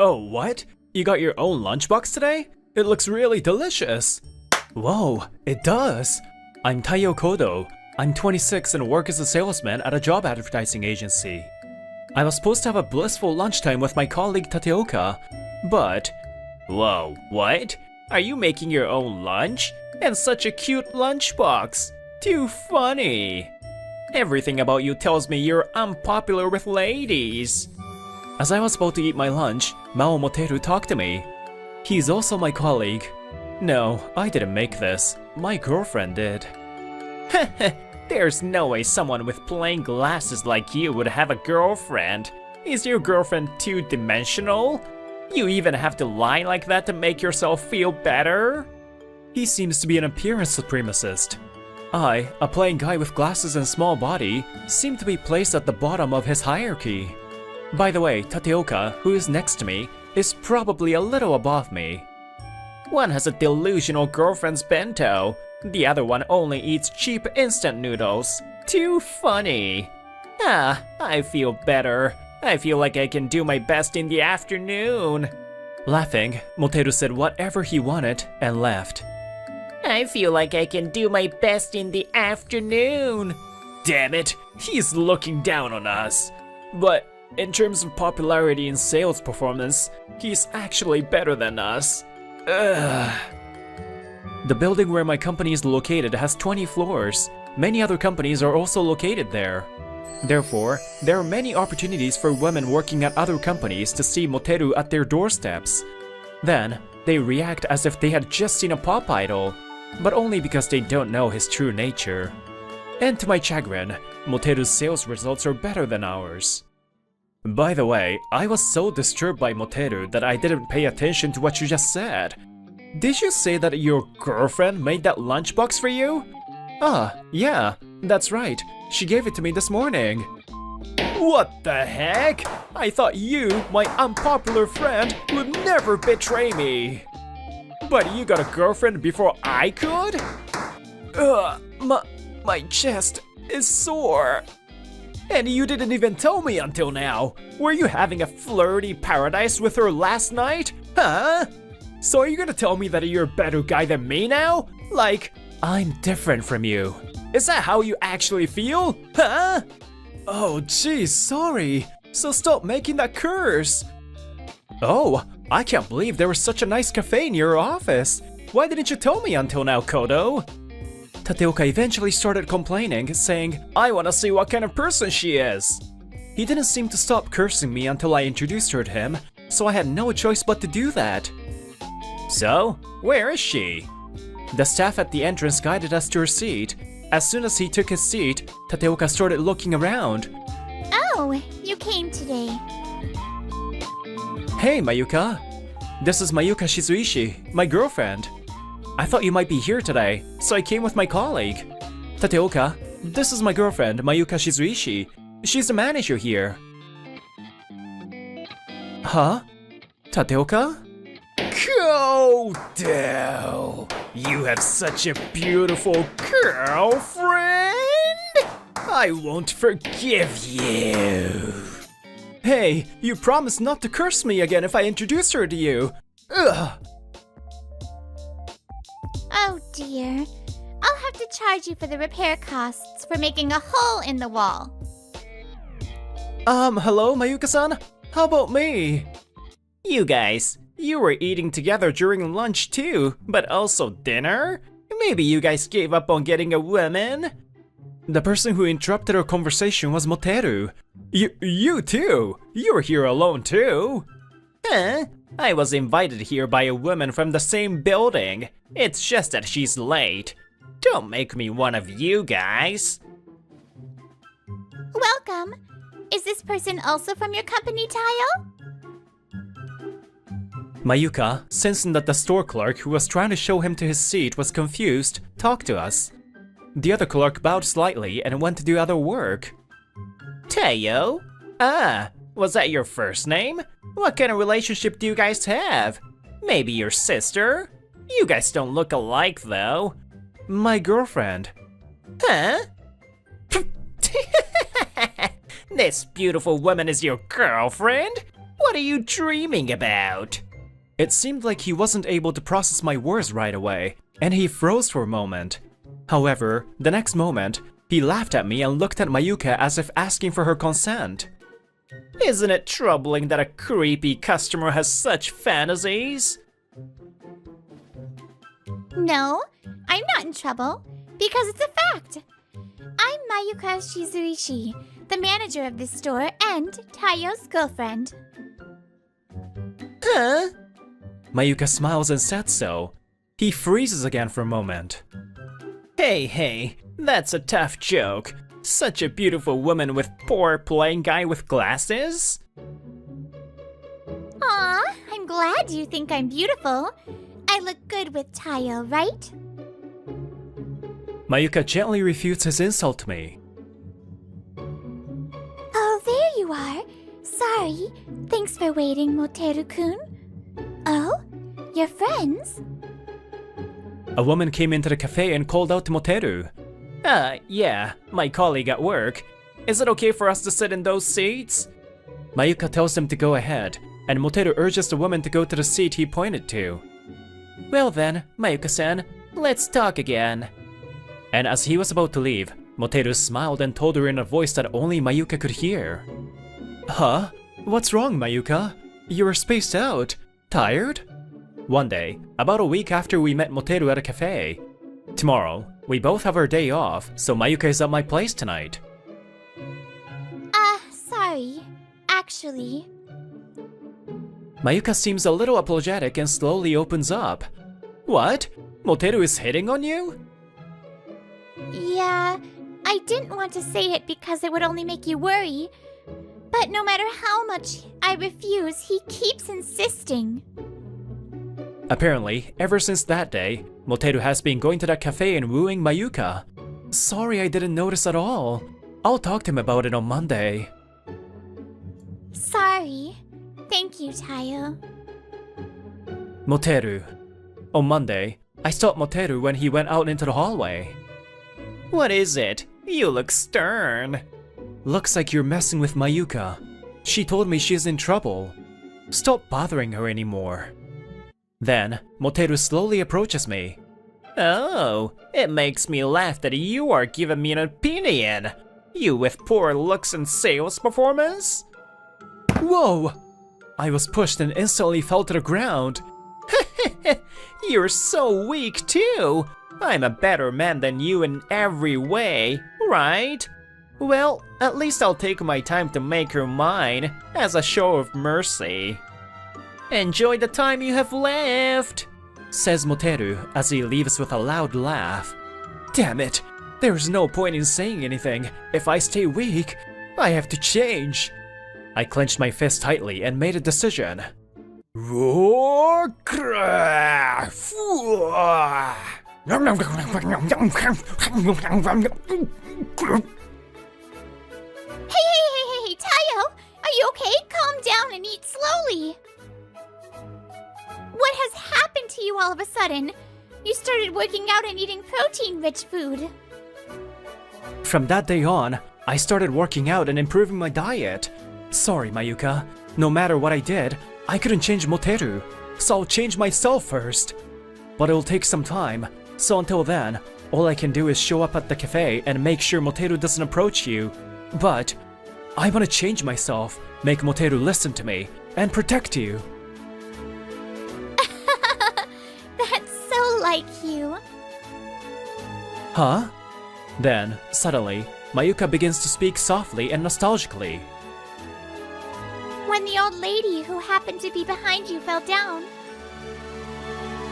Oh, what? You got your own lunchbox today? It looks really delicious. Whoa, it does. I'm Taiyo Kodo. I'm 26 and work as a salesman at a job advertising agency. I was supposed to have a blissful lunchtime with my colleague Tateoka, but... Whoa, what? Are you making your own lunch? And such a cute lunchbox. Too funny. Everything about you tells me you're unpopular with ladies. As I was about to eat my lunch, Mao Moteru talked to me. He's also my colleague. No, I didn't make this. My girlfriend did. There's no way someone with plain glasses like you would have a girlfriend. Is your girlfriend two-dimensional? You even have to lie like that to make yourself feel better? He seems to be an appearance supremacist. I, a plain guy with glasses and small body, seem to be placed at the bottom of his hierarchy. By the way, Tateoka, who is next to me, is probably a little above me. One has a delusional girlfriend's bento. The other one only eats cheap instant noodles. Too funny. I feel better. I feel like I can do my best in the afternoon. Laughing, Moteru said whatever he wanted and left. I feel like I can do my best in the afternoon. Damn it, he's looking down on us. But in terms of popularity and sales performance, he's actually better than us. Ugh. The building where my company is located has 20 floors. Many other companies are also located there. Therefore, there are many opportunities for women working at other companies to see Moteru at their doorsteps. Then, they react as if they had just seen a pop idol, but only because they don't know his true nature. And to my chagrin, Moteru's sales results are better than ours. By the way, I was so disturbed by Moteru that I didn't pay attention to what you just said. Did you say that your girlfriend made that lunchbox for you? Ah, yeah, that's right. She gave it to me this morning. What the heck? I thought you, my unpopular friend, would never betray me. But you got a girlfriend before I could? My chest is sore. And you didn't even tell me until now. Were you having a flirty paradise with her last night? Huh? So are you gonna tell me that you're a better guy than me now? Like, I'm different from you. Is that how you actually feel? Huh? Oh geez, sorry. So stop making that curse. Oh, I can't believe there was such a nice cafe near your office. Why didn't you tell me until now, Kodo? Tateoka eventually started complaining, saying, I wanna see what kind of person she is. He didn't seem to stop cursing me until I introduced her to him, so I had no choice but to do that. So, where is she? The staff at the entrance guided us to her seat. As soon as he took his seat, Tateoka started looking around. Oh, you came today. Hey, Mayuka. This is Mayuka Shizuishi, my girlfriend. I thought you might be here today, so I came with my colleague. Tateoka, this is my girlfriend, Mayuka Shizuishi. She's the manager here. Huh? Tateoka? Kodo! You have such a beautiful girlfriend! I won't forgive you. Hey, you promised not to curse me again if I introduce her to you. Ugh. Oh dear. I'll have to charge you for the repair costs for making a hole in the wall. Hello, Mayuka-san? How about me? You guys, you were eating together during lunch too, but also dinner? Maybe you guys gave up on getting a woman? The person who interrupted our conversation was Moteru. You too? You were here alone too? Huh? I was invited here by a woman from the same building. It's just that she's late. Don't make me one of you guys. Welcome. Is this person also from your company, Tayo? Mayuka, sensing that the store clerk who was trying to show him to his seat was confused, talked to us. The other clerk bowed slightly and went to do other work. Tayo? Ah, was that your first name? What kind of relationship do you guys have? Maybe your sister? You guys don't look alike though. My girlfriend. Huh? This beautiful woman is your girlfriend? What are you dreaming about? It seemed like he wasn't able to process my words right away, and he froze for a moment. However, the next moment, he laughed at me and looked at Mayuka as if asking for her consent. Isn't it troubling that a creepy customer has such fantasies? No, I'm not in trouble, because it's a fact. I'm Mayuka Shizuishi, the manager of this store and Tayo's girlfriend. Huh? Mayuka smiles and said so. He freezes again for a moment. Hey, that's a tough joke. Such a beautiful woman with poor plain guy with glasses? Aw, I'm glad you think I'm beautiful. I look good with Tayo, right? Mayuka gently refutes his insult to me. Oh, there you are. Sorry. Thanks for waiting, Moteru-kun. Oh, you're friends? A woman came into the cafe and called out to Moteru. Yeah, my colleague at work. Is it okay for us to sit in those seats? Mayuka tells him to go ahead, and Moteru urges the woman to go to the seat he pointed to. Well then, Mayuka-san, let's talk again. And as he was about to leave, Moteru smiled and told her in a voice that only Mayuka could hear. Huh? What's wrong, Mayuka? You were spaced out. Tired? One day, about a week after we met Moteru at a cafe. Tomorrow, we both have our day off, so Mayuka is at my place tonight. Sorry. Actually, Mayuka seems a little apologetic and slowly opens up. What? Moteru is hitting on you? yeah, I didn't want to say it because it would only make you worry. But no matter how much I refuse, he keeps insisting. Apparently, ever since that day, Moteru has been going to that cafe and wooing Mayuka. Sorry I didn't notice at all. I'll talk to him about it on Monday. Sorry. Thank you, Tayo. Moteru. On Monday, I stopped Moteru when he went out into the hallway. What is it? You look stern. Looks like you're messing with Mayuka. She told me she's in trouble. Stop bothering her anymore. Then, Moteru slowly approaches me. Oh, it makes me laugh that you are giving me an opinion. You with poor looks and sales performance? Whoa! I was pushed and instantly fell to the ground. You're so weak too. I'm a better man than you in every way, right? Well, at least I'll take my time to make her mine as a show of mercy. Enjoy the time you have left, says Moteru as he leaves with a loud laugh. Damn it! There's no point in saying anything. If I stay weak, I have to change. I clenched my fist tightly and made a decision. Hey, Tayo! Are you okay? Calm down and eat slowly. What has happened to you all of a sudden? You started working out and eating protein-rich food. From that day on, I started working out and improving my diet. Sorry, Mayuka. No matter what I did, I couldn't change Moteru, so I'll change myself first. But it'll take some time, so until then, all I can do is show up at the cafe and make sure Moteru doesn't approach you. But I want to change myself, make Moteru listen to me, and protect you. That's so like you. Huh? Then, suddenly, Mayuka begins to speak softly and nostalgically. When the old lady who happened to be behind you fell down,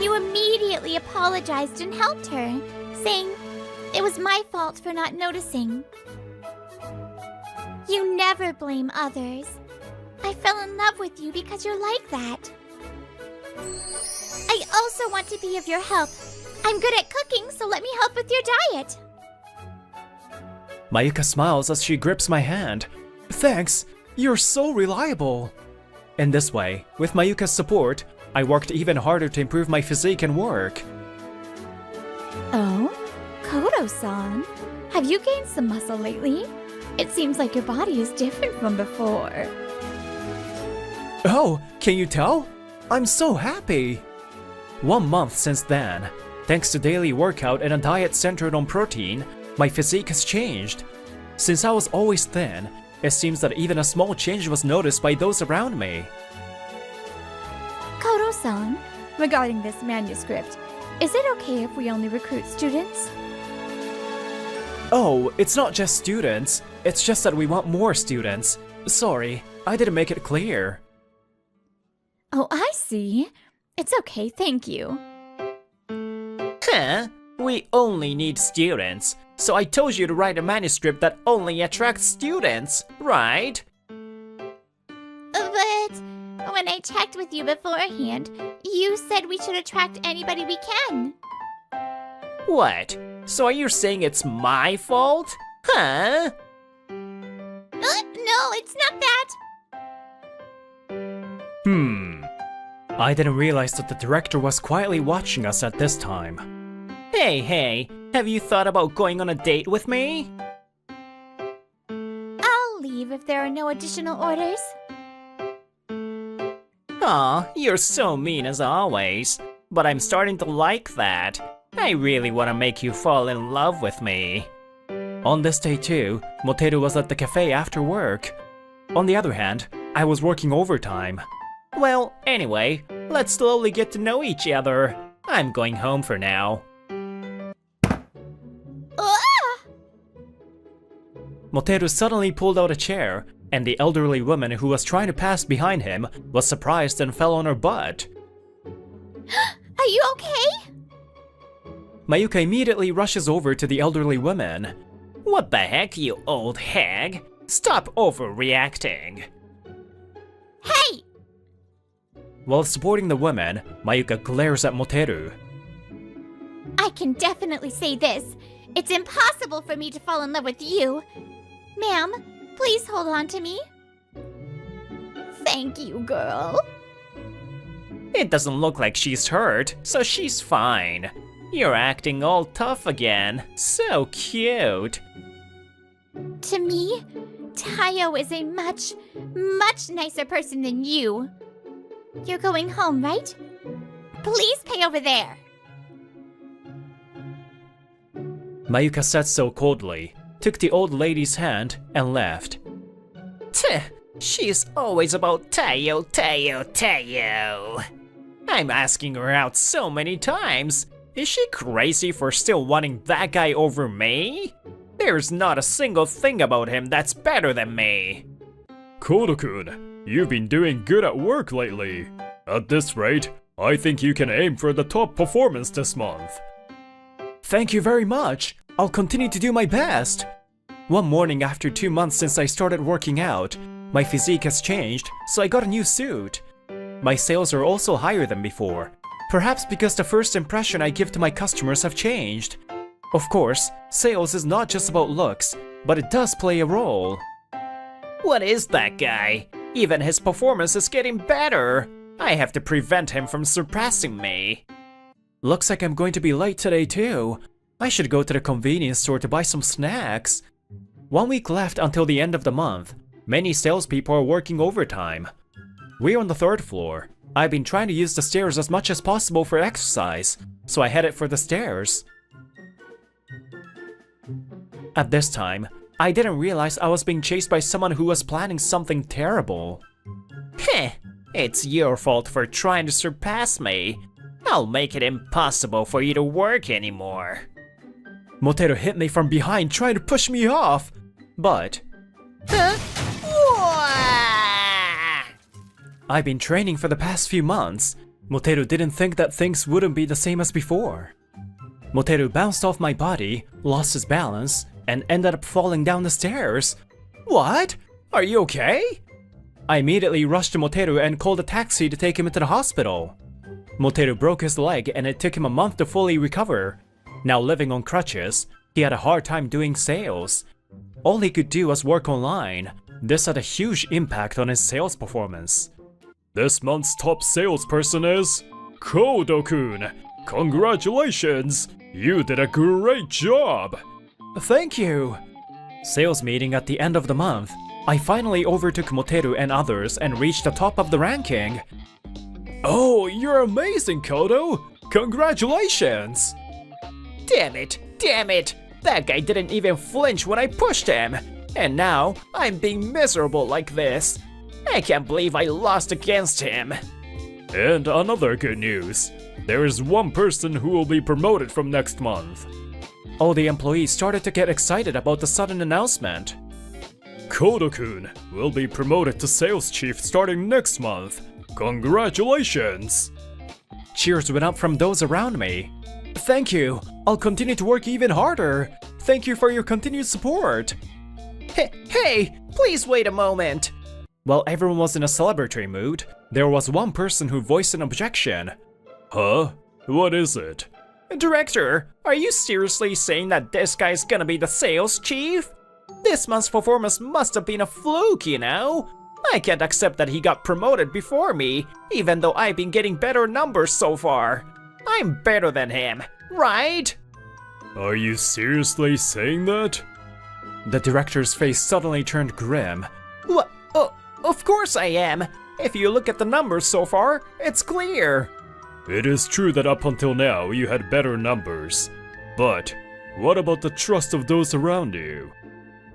you immediately apologized and helped her, saying it was my fault for not noticing. You never blame others. I fell in love with you because you're like that. I also want to be of your help. I'm good at cooking, so let me help with your diet. Mayuka smiles as she grips my hand. Thanks, you're so reliable. In this way, with Mayuka's support, I worked even harder to improve my physique and work. Oh? Kodo-san, have you gained some muscle lately? It seems like your body is different from before. Oh, can you tell? I'm so happy! 1 month since then. Thanks to daily workout and a diet centered on protein, my physique has changed. Since I was always thin, it seems that even a small change was noticed by those around me. Kodo-san, regarding this manuscript, is it okay if we only recruit students? Oh, it's not just students. It's just that we want more students. Sorry, I didn't make it clear. Oh, I see. It's okay, thank you. Huh? We only need students. So I told you to write a manuscript that only attracts students, right? But when I checked with you beforehand, you said we should attract anybody we can. What? So are you saying it's my fault? Huh? No, it's not that. I didn't realize that the director was quietly watching us at this time. Hey, have you thought about going on a date with me? I'll leave if there are no additional orders. Aw, you're so mean as always. But I'm starting to like that. I really want to make you fall in love with me. On this day too, Moteru was at the cafe after work. On the other hand, I was working overtime. Well, anyway, let's slowly get to know each other. I'm going home for now. Ah! Moteru suddenly pulled out a chair, and the elderly woman who was trying to pass behind him was surprised and fell on her butt. Are you okay? Mayuka immediately rushes over to the elderly woman. What the heck, you old hag? Stop overreacting. Hey! While supporting the woman, Mayuka glares at Moteru. I can definitely say this. It's impossible for me to fall in love with you. Ma'am, please hold on to me. Thank you, girl. It doesn't look like she's hurt, so she's fine. You're acting all tough again. So cute. To me, Tayo is a much, much nicer person than you. You're going home, right? Please pay over there. Mayuka said so coldly, took the old lady's hand, and left. Tch, she's always about Tayo. I'm asking her out so many times. Is she crazy for still wanting that guy over me? There's not a single thing about him that's better than me. Kodo-kun, you've been doing good at work lately. At this rate, I think you can aim for the top performance this month. Thank you very much. I'll continue to do my best. One morning after 2 months since I started working out, my physique has changed, so I got a new suit. My sales are also higher than before, perhaps because the first impression I give to my customers have changed. Of course, sales is not just about looks, but it does play a role. What is that guy? Even his performance is getting better. I have to prevent him from surpassing me. Looks like I'm going to be late today too. I should go to the convenience store to buy some snacks. 1 week left until the end of the month. Many salespeople are working overtime. We're on the 3rd floor. I've been trying to use the stairs as much as possible for exercise, so I headed for the stairs. At this time, I didn't realize I was being chased by someone who was planning something terrible. Heh, it's your fault for trying to surpass me. I'll make it impossible for you to work anymore. Moteru hit me from behind trying to push me off, but Huh? I've been training for the past few months. Moteru didn't think that things wouldn't be the same as before. Moteru bounced off my body, lost his balance, and ended up falling down the stairs. What? Are you okay? I immediately rushed to Moteru and called a taxi to take him into the hospital. Moteru broke his leg and it took him a month to fully recover. Now living on crutches, he had a hard time doing sales. All he could do was work online. This had a huge impact on his sales performance. This month's top salesperson is Kodo-kun. Congratulations! You did a great job! Thank you! Sales meeting at the end of the month. I finally overtook Moteru and others and reached the top of the ranking. Oh, you're amazing, Kodo! Congratulations! Damn it! That guy didn't even flinch when I pushed him! And now, I'm being miserable like this. I can't believe I lost against him. And another good news. There is one person who will be promoted from next month. All the employees started to get excited about the sudden announcement. Kodo-kun will be promoted to sales chief starting next month. Congratulations! Cheers went up from those around me. Thank you. I'll continue to work even harder. Thank you for your continued support. Hey, please wait a moment. While everyone was in a celebratory mood, there was one person who voiced an objection. Huh? What is it? Director, are you seriously saying that this guy's gonna be the sales chief? This month's performance must have been a fluke, you know? I can't accept that he got promoted before me, even though I've been getting better numbers so far. I'm better than him, right? Are you seriously saying that? The director's face suddenly turned grim. What? Oh, of course I am. If you look at the numbers so far, it's clear. It is true that up until now you had better numbers. But what about the trust of those around you?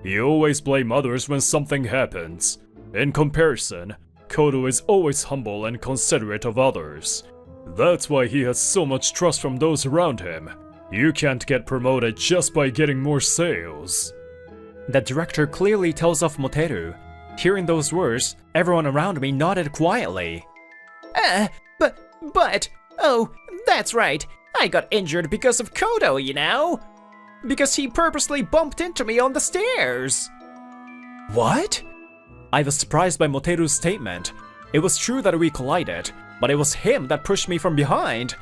You always blame others when something happens. In comparison, Kodo is always humble and considerate of others. That's why he has so much trust from those around him. You can't get promoted just by getting more sales. The director clearly tells off Moteru. Hearing those words, everyone around me nodded quietly. Oh, that's right. I got injured because of Kodo, you know? Because he purposely bumped into me on the stairs. What? I was surprised by Moteru's statement. It was true that we collided, but it was him that pushed me from behind.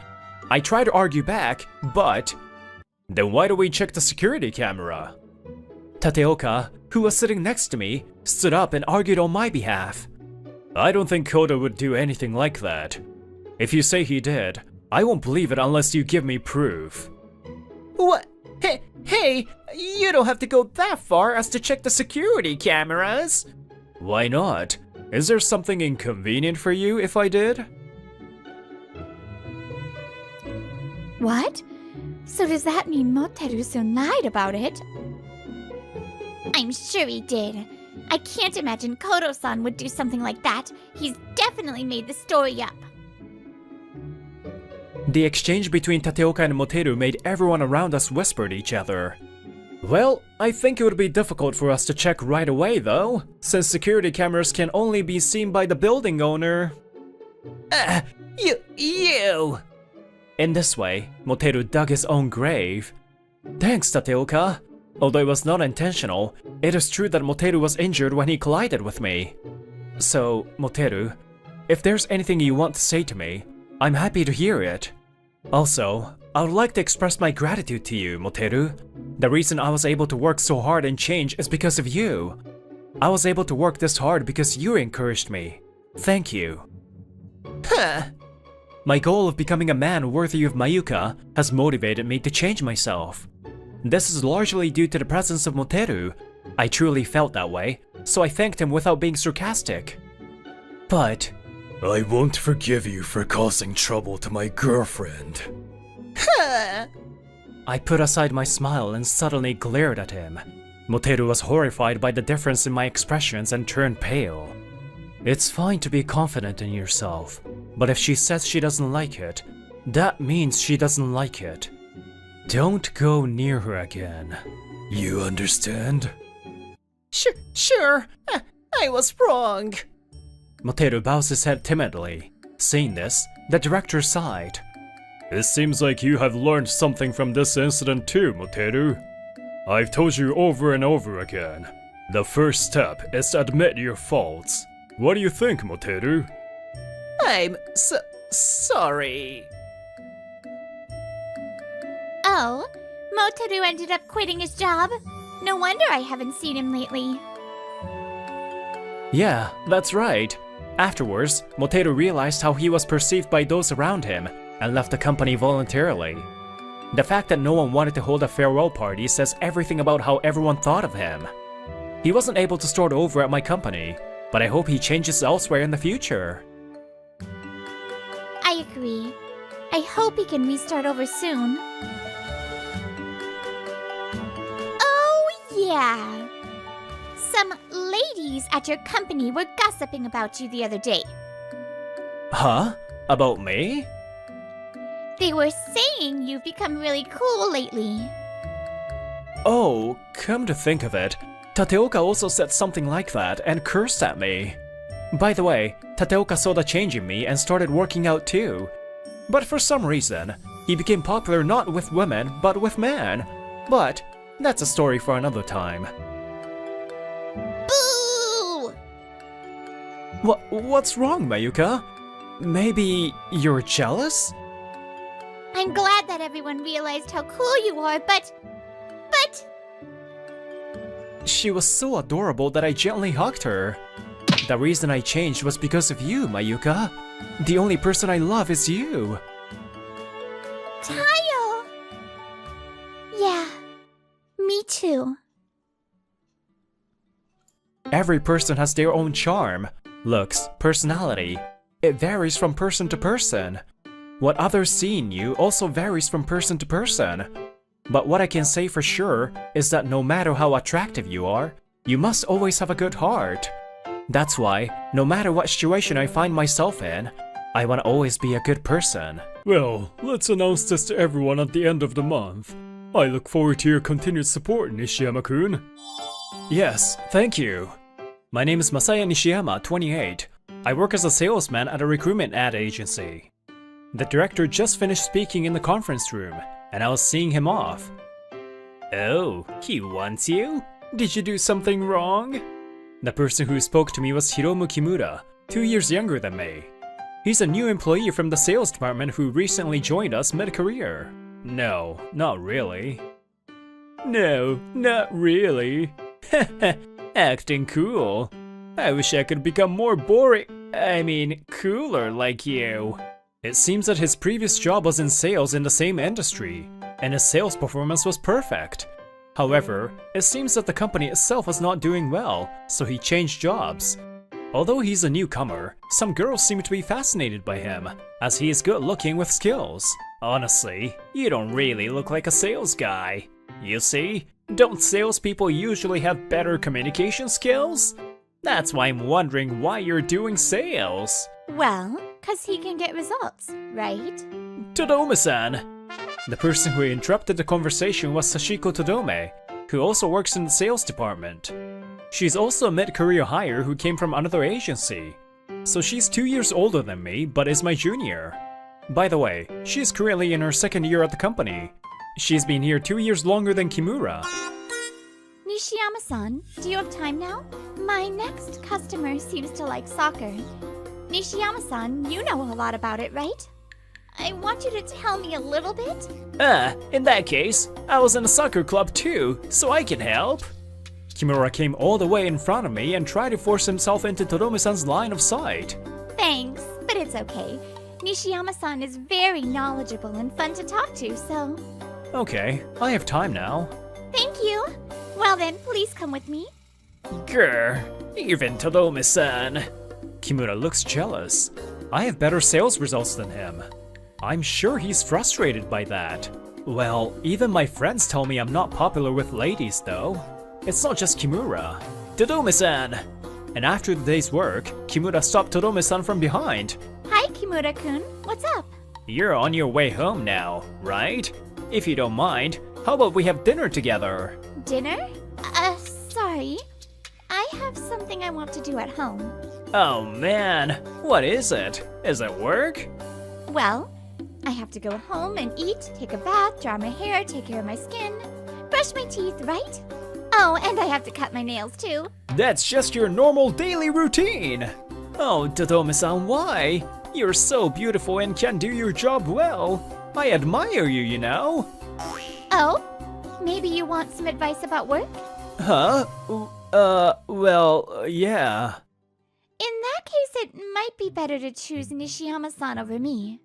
I tried to argue back, but... Then why do we check the security camera? Tateoka, who was sitting next to me, stood up and argued on my behalf. I don't think Kodo would do anything like that. If you say he did, I won't believe it unless you give me proof. What? Hey, you don't have to go that far as to check the security cameras. Why not? Is there something inconvenient for you if I did? What? So does that mean Moteru-san lied about it? I'm sure he did. I can't imagine Kodo-san would do something like that. He's definitely made the story up. The exchange between Tateoka and Moteru made everyone around us whisper to each other. Well, I think it would be difficult for us to check right away though, since security cameras can only be seen by the building owner. You! In this way, Moteru dug his own grave. Thanks, Tateoka. Although it was not intentional, it is true that Moteru was injured when he collided with me. So, Moteru, if there's anything you want to say to me, I'm happy to hear it. Also, I would like to express my gratitude to you, Moteru. The reason I was able to work so hard and change is because of you. I was able to work this hard because you encouraged me. Thank you. My goal of becoming a man worthy of Mayuka has motivated me to change myself. This is largely due to the presence of Moteru. I truly felt that way, so I thanked him without being sarcastic. But... I won't forgive you for causing trouble to my girlfriend. I put aside my smile and suddenly glared at him. Moteru was horrified by the difference in my expressions and turned pale. It's fine to be confident in yourself, but if she says she doesn't like it, that means she doesn't like it. Don't go near her again. You understand? Sure. I was wrong. Moteru bows his head timidly. Seeing this, the director sighed. It seems like you have learned something from this incident too, Moteru. I've told you over and over again. The first step is to admit your faults. What do you think, Moteru? I'm sorry. Oh, Moteru ended up quitting his job? No wonder I haven't seen him lately. Yeah, that's right. Afterwards, Moteru realized how he was perceived by those around him and left the company voluntarily. The fact that no one wanted to hold a farewell party says everything about how everyone thought of him. He wasn't able to start over at my company, but I hope he changes elsewhere in the future. I agree. I hope he can restart over soon. Oh, yeah. Some ladies at your company were gossiping about you the other day. Huh? About me? They were saying you've become really cool lately. Oh, come to think of it, Tateoka also said something like that and cursed at me. By the way, Tateoka saw the change in me and started working out too. But for some reason, he became popular not with women, but with men. But that's a story for another time. Boo! What's wrong, Mayuka? Maybe you're jealous? I'm glad that everyone realized how cool you are, but... She was so adorable that I gently hugged her. The reason I changed was because of you, Mayuka. The only person I love is you. Tayo! Yeah, me too. Every person has their own charm, looks, personality. It varies from person to person. What others see in you also varies from person to person. But what I can say for sure is that no matter how attractive you are, you must always have a good heart. That's why, no matter what situation I find myself in, I want to always be a good person. Well, let's announce this to everyone at the end of the month. I look forward to your continued support, Nishiyama-kun. Yes, thank you. My name is Masaya Nishiyama, 28. I work as a salesman at a recruitment ad agency. The director just finished speaking in the conference room, and I was seeing him off. Oh, he wants you? Did you do something wrong? The person who spoke to me was Hiromu Kimura, 2 years younger than me. He's a new employee from the sales department who recently joined us mid-career. No, not really. No, not really. Acting cool. I wish I could become more cooler like you. It seems that his previous job was in sales in the same industry, and his sales performance was perfect. However, it seems that the company itself was not doing well, so he changed jobs. Although he's a newcomer, some girls seem to be fascinated by him, as he is good looking with skills. Honestly, you don't really look like a sales guy. You see, don't salespeople usually have better communication skills? That's why I'm wondering why you're doing sales. Well, 'cause he can get results, right? Todome-san! The person who interrupted the conversation was Sashiko Todome, who also works in the sales department. She's also a mid-career hire who came from another agency. So she's 2 years older than me, but is my junior. By the way, she's currently in her second year at the company. She's been here 2 years longer than Kimura. Nishiyama-san, do you have time now? My next customer seems to like soccer. Nishiyama-san, you know a lot about it, right? I want you to tell me a little bit. In that case, I was in a soccer club too, so I can help. Kimura came all the way in front of me and tried to force himself into Todome-san's line of sight. Thanks, but it's okay. Nishiyama-san is very knowledgeable and fun to talk to, so... Okay, I have time now. Thank you. Well then, please come with me. Grr, even Todome-san. Kimura looks jealous. I have better sales results than him. I'm sure he's frustrated by that. Well, even my friends tell me I'm not popular with ladies though. It's not just Kimura. Todome-san! And after the day's work, Kimura stopped Todome-san from behind. Hi, Kimura-kun. What's up? You're on your way home now, right? If you don't mind, how about we have dinner together? Dinner? Sorry. I have something I want to do at home. Oh man, what is it? Is it work? Well, I have to go home and eat, take a bath, dry my hair, take care of my skin, brush my teeth, right? Oh, and I have to cut my nails too. That's just your normal daily routine. Oh, Todome-san, why? You're so beautiful and can do your job well. I admire you, you know. Oh? Maybe you want some advice about work? Huh? Yeah. In that case, it might be better to choose Nishiyama-san over me.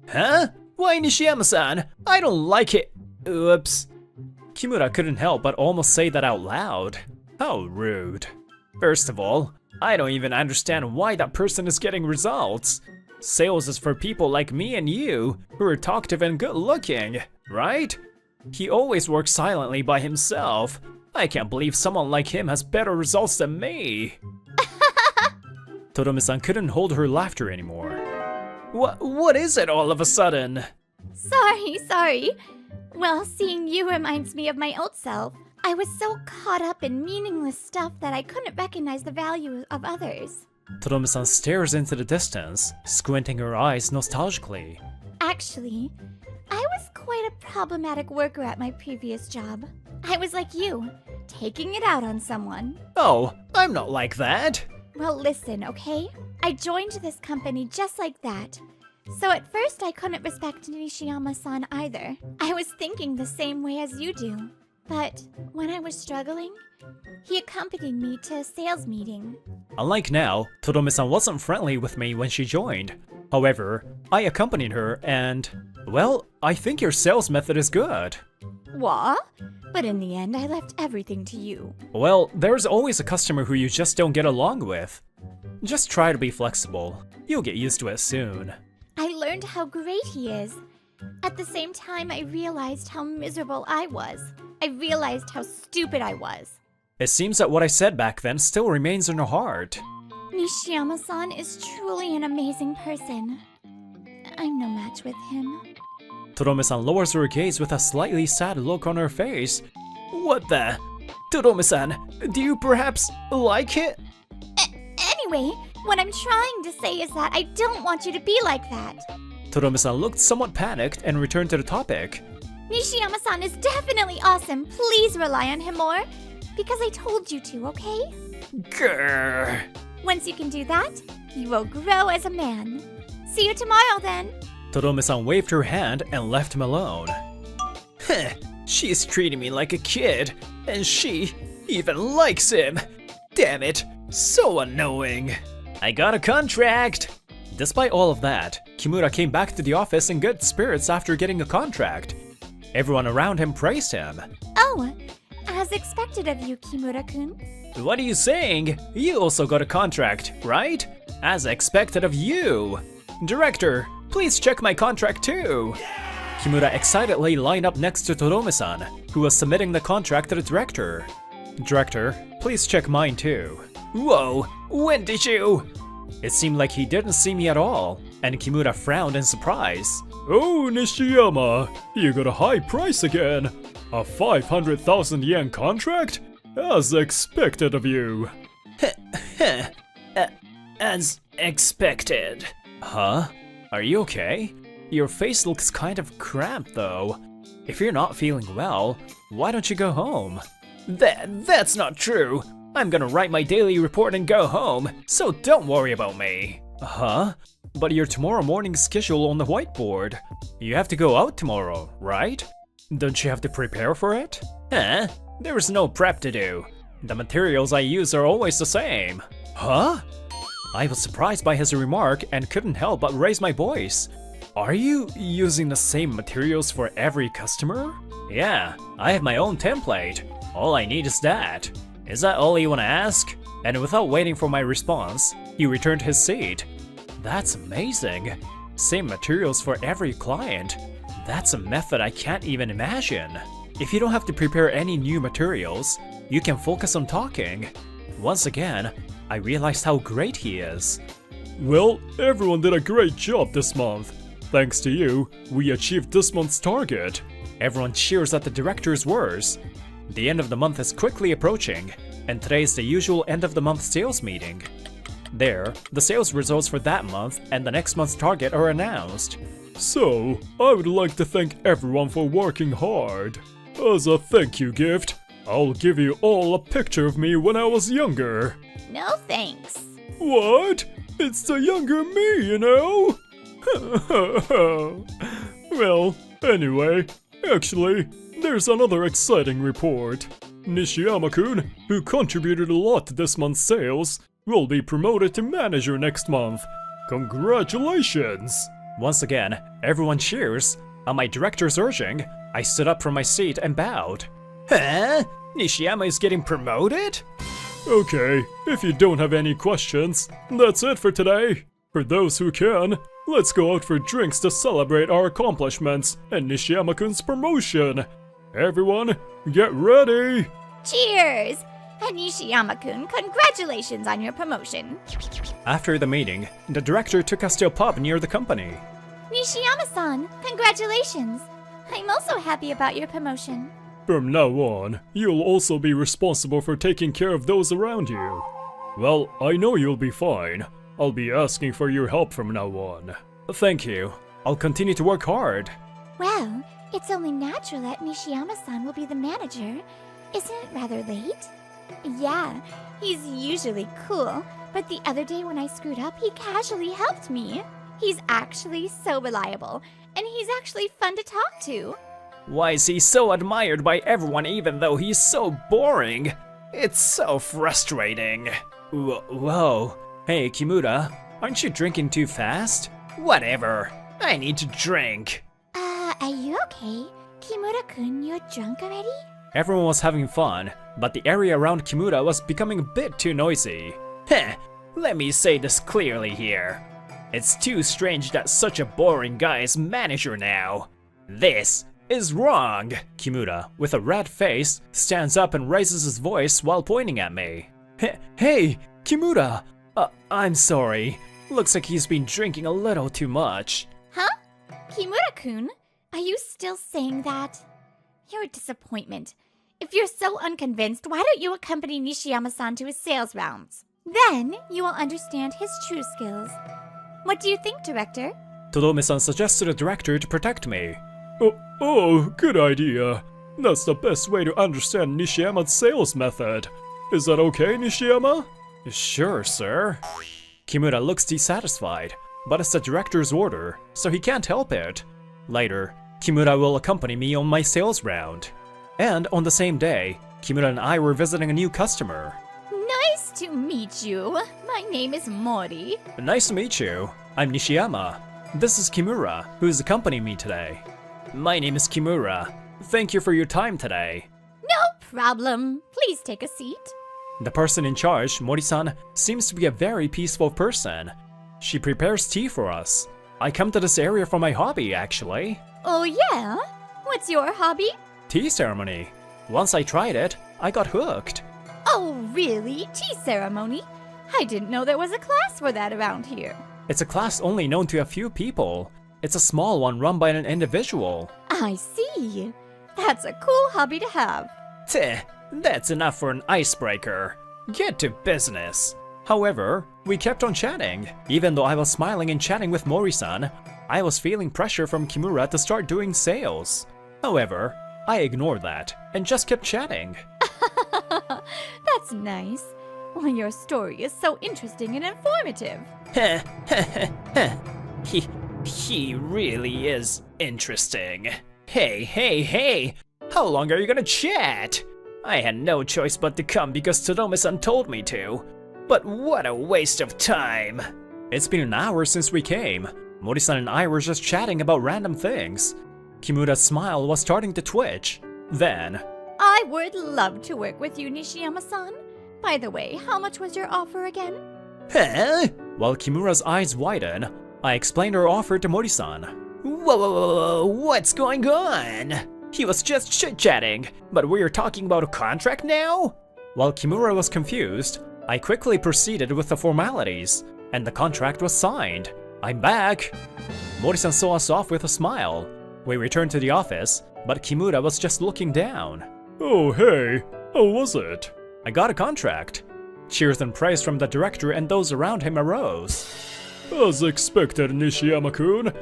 Huh? Why Nishiyama-san? I don't like it. Oops. Kimura couldn't help but almost say that out loud. How rude. First of all, I don't even understand why that person is getting results. Sales is for people like me and you, who are talkative and good looking, right? He always works silently by himself. I can't believe someone like him has better results than me. Todome-san couldn't hold her laughter anymore. What is it all of a sudden? Sorry. Well, seeing you reminds me of my old self. I was so caught up in meaningless stuff that I couldn't recognize the value of others. Todome-san stares into the distance, squinting her eyes nostalgically. Actually, I was quite a problematic worker at my previous job. I was like you, taking it out on someone. Oh, I'm not like that. Well, listen, okay? I joined this company just like that. So at first I couldn't respect Nishiyama-san either. I was thinking the same way as you do. But when I was struggling, he accompanied me to a sales meeting. Unlike now, Todome-san wasn't friendly with me when she joined. However, I accompanied her and, well, I think your sales method is good. What? But in the end, I left everything to you. Well, there's always a customer who you just don't get along with. Just try to be flexible. You'll get used to it soon. I learned how great he is. At the same time, I realized how miserable I was. I realized how stupid I was. It seems that what I said back then still remains in her heart. Nishiyama-san is truly an amazing person. I'm no match with him. Todome-san lowers her gaze with a slightly sad look on her face. What the? Todome-san, do you perhaps like it? Anyway, what I'm trying to say is that I don't want you to be like that. Todome-san looked somewhat panicked and returned to the topic. Nishiyama-san is definitely awesome. Please rely on him more. Because I told you to, okay? Grrr. Once you can do that, you will grow as a man. See you tomorrow then. Todome-san waved her hand and left him alone. Heh, she's treating me like a kid, and she even likes him. Damn it, so annoying. I got a contract. Despite all of that, Kimura came back to the office in good spirits after getting a contract. Everyone around him praised him. Oh, as expected of you, Kimura-kun. What are you saying? You also got a contract, right? As expected of you. Director, please check my contract too. Kimura excitedly lined up next to Todome-san, who was submitting the contract to the director. Director, please check mine too. Whoa, when did you? It seemed like he didn't see me at all, and Kimura frowned in surprise. Oh, Nishiyama, you got a high price again. A 500,000 yen contract? As expected of you. As expected. Huh? Are you okay? Your face looks kind of cramped though. If you're not feeling well, why don't you go home? That's not true. I'm gonna write my daily report and go home, so don't worry about me. Huh? But your tomorrow morning schedule on the whiteboard. You have to go out tomorrow, right? Don't you have to prepare for it? Huh? There's no prep to do. The materials I use are always the same. Huh? I was surprised by his remark and couldn't help but raise my voice. Are you using the same materials for every customer? Yeah, I have my own template. All I need is that. Is that all you want to ask? And without waiting for my response, he returned to his seat. That's amazing. Same materials for every client. That's a method I can't even imagine. If you don't have to prepare any new materials, you can focus on talking. Once again, I realized how great he is. Well, everyone did a great job this month. Thanks to you, we achieved this month's target. Everyone cheers at the director's words. The end of the month is quickly approaching, and today is the usual end of the month sales meeting. There, the sales results for that month and the next month's target are announced. So, I would like to thank everyone for working hard. As a thank you gift, I'll give you all a picture of me when I was younger. No thanks. What? It's the younger me, you know? Well, anyway, actually, there's another exciting report. Nishiyama-kun, who contributed a lot to this month's sales, will be promoted to manager next month. Congratulations! Once again, everyone cheers. At my director's urging, I stood up from my seat and bowed. Huh? Nishiyama is getting promoted? Okay, if you don't have any questions, that's it for today. For those who can, let's go out for drinks to celebrate our accomplishments and Nishiyama-kun's promotion. Everyone, get ready! Cheers! And Nishiyama-kun, congratulations on your promotion. After the meeting, the director took us to a pub near the company. Nishiyama-san, congratulations. I'm also happy about your promotion. From now on, you'll also be responsible for taking care of those around you. Well, I know you'll be fine. I'll be asking for your help from now on. Thank you. I'll continue to work hard. Well, it's only natural that Nishiyama-san will be the manager. Isn't it rather late? Yeah, he's usually cool, but the other day when I screwed up, he casually helped me. He's actually so reliable, and he's actually fun to talk to. Why is he so admired by everyone even though he's so boring? It's so frustrating. Whoa. Hey, Kimura, aren't you drinking too fast? Whatever. I need to drink. Are you okay? Kimura-kun, you're drunk already? Everyone was having fun, but the area around Kimura was becoming a bit too noisy. Heh, let me say this clearly here. It's too strange that such a boring guy is manager now. This is wrong. Kimura, with a red face, stands up and raises his voice while pointing at me. Hey, Kimura! I'm sorry. Looks like he's been drinking a little too much. Huh? Kimura-kun, are you still saying that? You're a disappointment. If you're so unconvinced, why don't you accompany Nishiyama-san to his sales rounds? Then you will understand his true skills. What do you think, Director? Todome-san suggested a director to protect me. Oh, good idea. That's the best way to understand Nishiyama's sales method. Is that okay, Nishiyama? Sure, sir. Kimura looks dissatisfied, but it's the director's order, so he can't help it. Later, Kimura will accompany me on my sales round. And on the same day, Kimura and I were visiting a new customer. Nice to meet you. My name is Mori. Nice to meet you. I'm Nishiyama. This is Kimura, who is accompanying me today. My name is Kimura. Thank you for your time today. No problem. Please take a seat. The person in charge, Mori-san, seems to be a very peaceful person. She prepares tea for us. I come to this area for my hobby, actually. Oh yeah? What's your hobby? Tea ceremony. Once I tried it, I got hooked. Oh really? Tea ceremony? I didn't know there was a class for that around here. It's a class only known to a few people. It's a small one run by an individual. I see. That's a cool hobby to have. Teh, that's enough for an icebreaker. Get to business. However, we kept on chatting. Even though I was smiling and chatting with Mori-san, I was feeling pressure from Kimura to start doing sales. However, I ignored that and just kept chatting. That's nice. Well, your story is so interesting and informative. He really is interesting. Hey! How long are you gonna chat? I had no choice but to come because Todome-san told me to. But what a waste of time. It's been an hour since we came. Mori-san and I were just chatting about random things. Kimura's smile was starting to twitch. Then, I would love to work with you, Nishiyama-san. By the way, how much was your offer again? Huh? while Kimura's eyes widen, I explained our offer to Mori-san. Whoa, what's going on? He was just chit-chatting, but we're talking about a contract now? While Kimura was confused, I quickly proceeded with the formalities, and the contract was signed. I'm back! Mori-san saw us off with a smile. We returned to the office, but Kimura was just looking down. Oh hey, how was it? I got a contract. Cheers and praise from the director and those around him arose. As expected, Nishiyama-kun.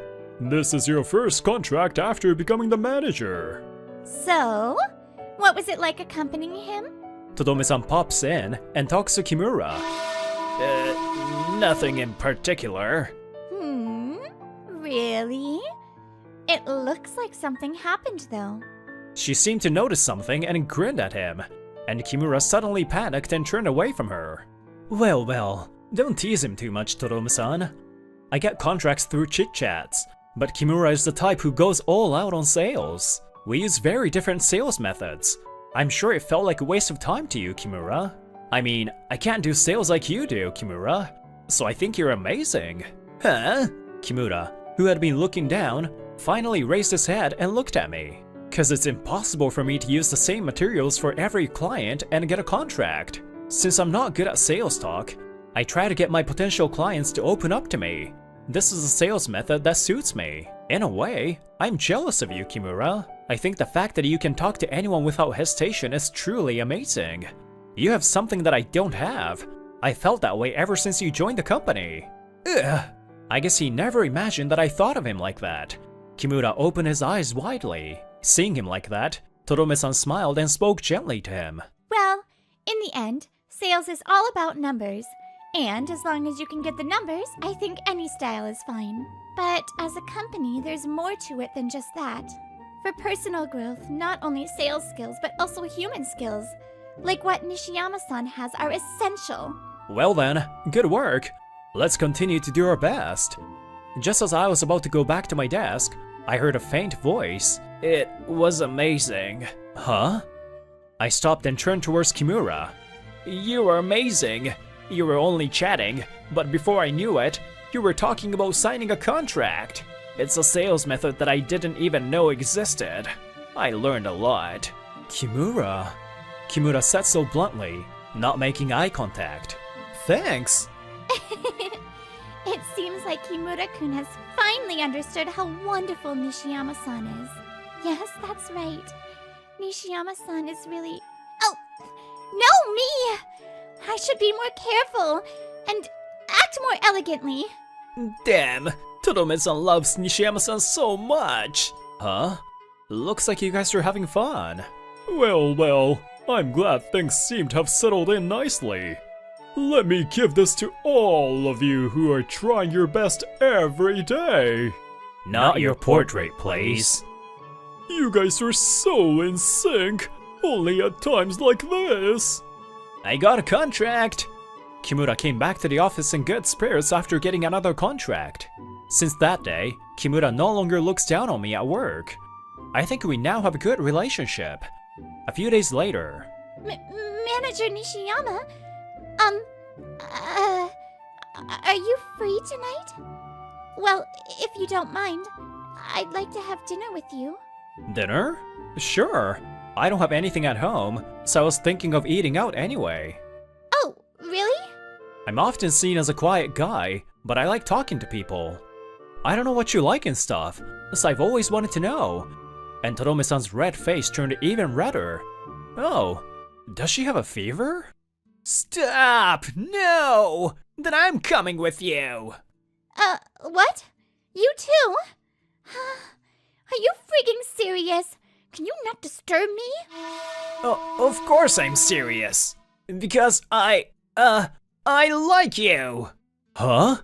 This is your first contract after becoming the manager. So, what was it like accompanying him? Todome-san pops in and talks to Kimura. Nothing in particular. Really? It looks like something happened though. She seemed to notice something and grinned at him, and Kimura suddenly panicked and turned away from her. Well, don't tease him too much, Todome-san. I get contracts through chit-chats, but Kimura is the type who goes all out on sales. We use very different sales methods. I'm sure it felt like a waste of time to you, Kimura. I mean, I can't do sales like you do, Kimura. So I think you're amazing. Huh? Kimura, who had been looking down, finally raised his head and looked at me. Cause it's impossible for me to use the same materials for every client and get a contract. Since I'm not good at sales talk, I try to get my potential clients to open up to me. This is a sales method that suits me. In a way, I'm jealous of you, Kimura. I think the fact that you can talk to anyone without hesitation is truly amazing. You have something that I don't have. I felt that way ever since you joined the company. Ugh. I guess he never imagined that I thought of him like that. Kimura opened his eyes widely. Seeing him like that, Todome-san smiled and spoke gently to him. Well, in the end, sales is all about numbers. And as long as you can get the numbers, I think any style is fine. But as a company, there's more to it than just that. For personal growth, not only sales skills, but also human skills, like what Nishiyama-san has, are essential. Well then, good work. Let's continue to do our best. Just as I was about to go back to my desk, I heard a faint voice. It was amazing. Huh? I stopped and turned towards Kimura. You were amazing. You were only chatting, but before I knew it, you were talking about signing a contract. It's a sales method that I didn't even know existed. I learned a lot. Kimura? Kimura said so bluntly, not making eye contact. Thanks. It seems like Kimura-kun has finally understood how wonderful Nishiyama-san is. Yes, that's right. Nishiyama-san is really... Oh! No, me! I should be more careful and act more elegantly. Damn, Todome-san loves Nishiyama-san so much. Huh? Looks like you guys are having fun. Well, I'm glad things seem to have settled in nicely. Let me give this to all of you who are trying your best every day. Not your portrait, please. You guys are so in sync, only at times like this. I got a contract! Kimura came back to the office in good spirits after getting another contract. Since that day, Kimura no longer looks down on me at work. I think we now have a good relationship. A few days later... Manager Nishiyama? Are you free tonight? Well, if you don't mind, I'd like to have dinner with you. Dinner? Sure. I don't have anything at home, so I was thinking of eating out anyway. Oh, really? I'm often seen as a quiet guy, but I like talking to people. I don't know what you like and stuff, so I've always wanted to know. And Todome-san's red face turned even redder. Oh, does she have a fever? Stop! No! Then I'm coming with you! What? You too? Are you freaking serious? Can you not disturb me? Oh, of course I'm serious. Because I like you! Huh?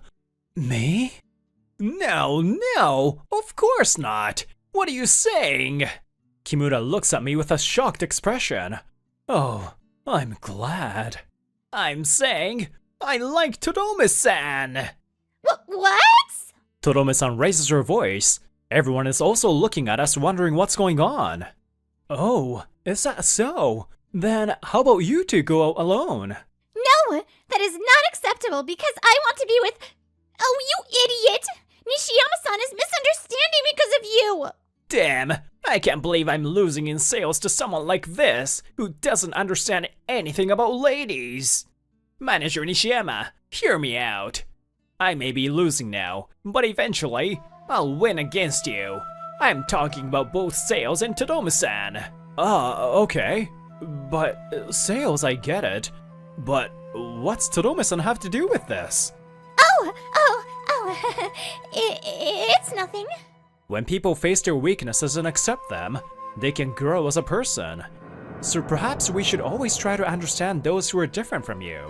Me? No, of course not! What are you saying? Kimura looks at me with a shocked expression. Oh, I'm glad. I'm saying, I like Todome-san! What? Todome-san raises her voice. Everyone is also looking at us wondering what's going on. Oh, is that so? Then how about you two go out alone? No, that is not acceptable because I want to be with... Oh, you idiot! Nishiyama-san is misunderstanding because of you! Damn, I can't believe I'm losing in sales to someone like this, who doesn't understand anything about ladies. Manager Nishiyama, hear me out. I may be losing now, but eventually, I'll win against you. I'm talking about both sales and Todome-san. Okay. But sales, I get it. But what's Todome-san have to do with this? Oh, it's nothing. When people face their weaknesses and accept them, they can grow as a person. So perhaps we should always try to understand those who are different from you.